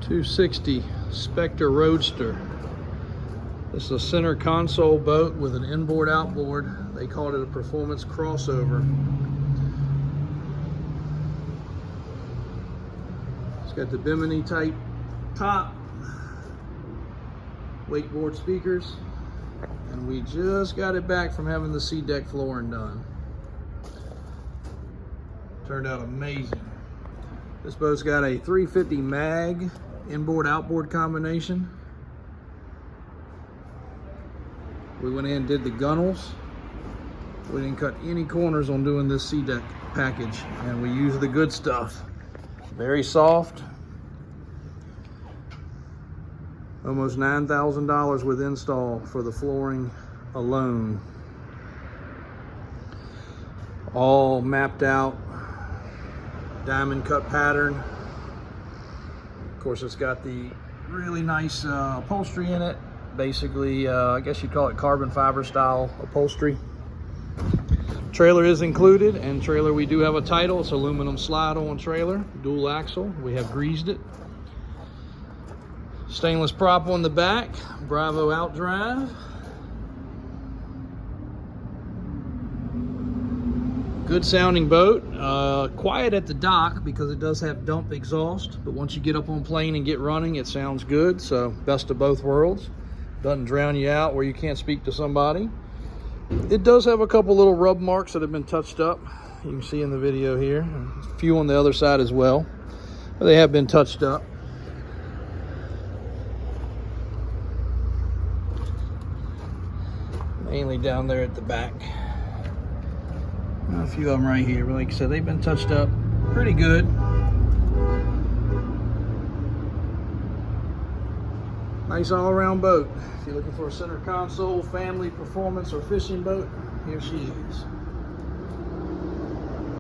260 Spectre Roadster. This is a center console boat with an inboard outboard. They called it a performance crossover. It's got the Bimini type top, wakeboard speakers, and we just got it back from having the sea deck flooring done. Turned out amazing. This boat's got a 350 mag inboard outboard combination. We went in and did the gunnels. We didn't cut any corners on doing this sea deck package, and we used the good stuff. Very soft. Almost $9,000 with install for the flooring alone. All mapped out, diamond cut pattern. Of course, it's got the really nice upholstery in it. Basically, I guess you'd call it carbon fiber style upholstery. Trailer is included, and trailer we do have a title. It's aluminum slide-on trailer, dual axle. We have greased it. Stainless prop on the back, Bravo outdrive. Good sounding boat. Quiet at the dock because it does have dump exhaust, but once you get up on plane and get running, it sounds good. So best of both worlds. Doesn't drown you out where you can't speak to somebody. It does have a couple little rub marks that have been touched up. You can see in the video here. A few on the other side as well. But they have been touched up. Mainly down there at the back. A few of them right here. But like I said, they've been touched up pretty good. Nice all-around boat. If you're looking for a center console, family, performance, or fishing boat, here she is.